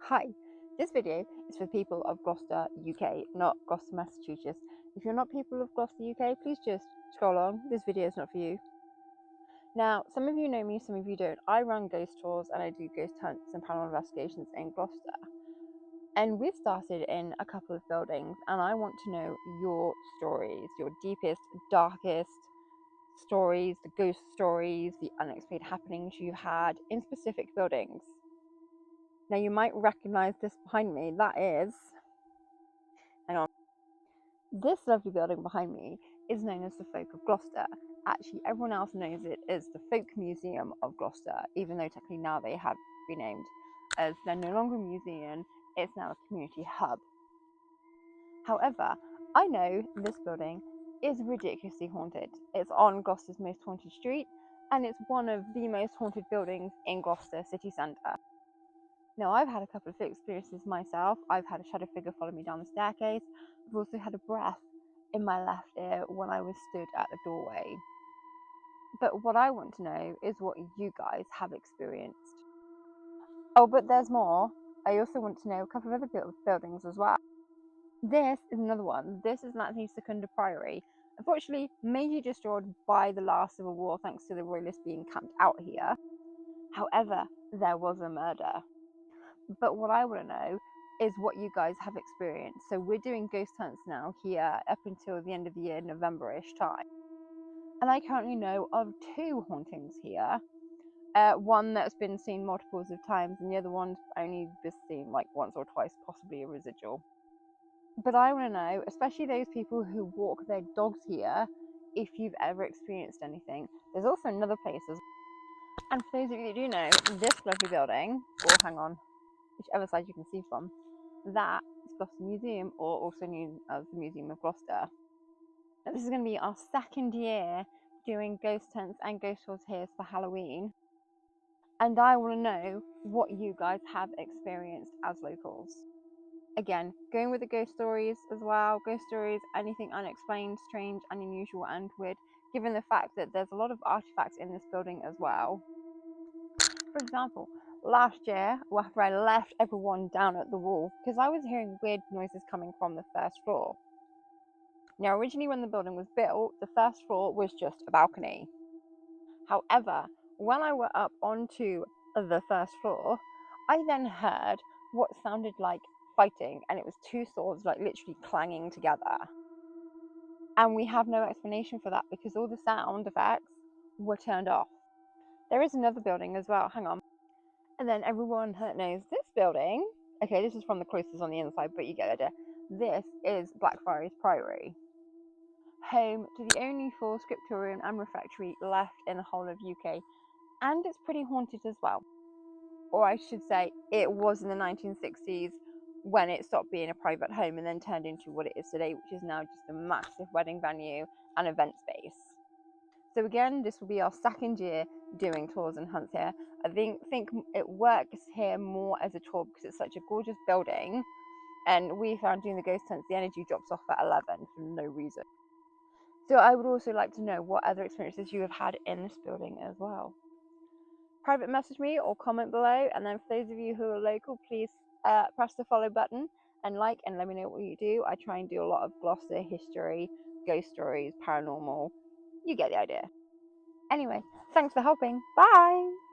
Hi, this video is for people of Gloucester, UK, not Gloucester, Massachusetts. If you're not people of Gloucester, UK, please just scroll along. This video is not for you. Now, some of you know me, some of you don't. I run ghost tours and I do ghost hunts and paranormal investigations in Gloucester. And we've started in a couple of buildings, and I want to know your stories, your deepest, darkest stories, the ghost stories, the unexplained happenings you've had in specific buildings. Now, you might recognize this behind me. That is, hang on, this lovely building behind me is known as the Folk of Gloucester. Actually, everyone else knows it as the Folk Museum of Gloucester, even though technically now they have renamed, as they're no longer a museum, it's now a community hub. However, I know this building is ridiculously haunted. It's on Gloucester's most haunted street, and it's one of the most haunted buildings in Gloucester city centre. Now, I've had a couple of experiences myself. I've had a shadow figure follow me down the staircase. I've also had a breath in my left ear when I was stood at the doorway. But what I want to know is what you guys have experienced. Oh, but there's more. I also want to know a couple of other buildings as well. This is another one. This is Llanthony Secunda Priory. Unfortunately, majorly destroyed by the last civil war thanks to the royalists being camped out here. However, there was a murder. But what I want to know is what you guys have experienced. So we're doing ghost hunts now here up until the end of the year, November-ish time. And I currently know of 2 hauntings here. One that's been seen multiples of times, and the other one's only been seen like once or twice, possibly a residual. But I want to know, especially those people who walk their dogs here, if you've ever experienced anything. There's also another place as well. And for those of you who do know, this lovely building, or hang on, whichever side you can see from, that is Gloucester Museum, or also known as the Museum of Gloucester. Now, this is going to be our 2nd year doing ghost hunts and ghost tours here for Halloween, and I want to know what you guys have experienced as locals. Again, going with the ghost stories as well, ghost stories, anything unexplained, strange and unusual and weird, given the fact that there's a lot of artifacts in this building as well. For example, last year, after I left everyone down at the wall, because I was hearing weird noises coming from the 1st floor. Now, originally when the building was built, the 1st floor was just a balcony. However, when I went up onto the 1st floor, I then heard what sounded like fighting, and it was 2 swords like literally clanging together. And we have no explanation for that because all the sound effects were turned off. There is another building as well, hang on. And then everyone knows this building. Okay, this is from the cloisters on the inside, but you get the idea. This is Blackfriars Priory, home to the only full scriptorium and refectory left in the whole of UK, and it's pretty haunted as well. Or I should say, it was in the 1960s when it stopped being a private home and then turned into what it is today, which is now just a massive wedding venue and event space. So again, this will be our 2nd year doing tours and hunts here. I think it works here more as a tour because it's such a gorgeous building, and we found doing the ghost hunts, the energy drops off at 11 for no reason. So I would also like to know what other experiences you have had in this building as well. Private message me or comment below, and then for those of you who are local, please press the follow button and like, and let me know what you do. I try and do a lot of Gloucester history, ghost stories, paranormal. You get the idea. Anyway, thanks for helping. Bye!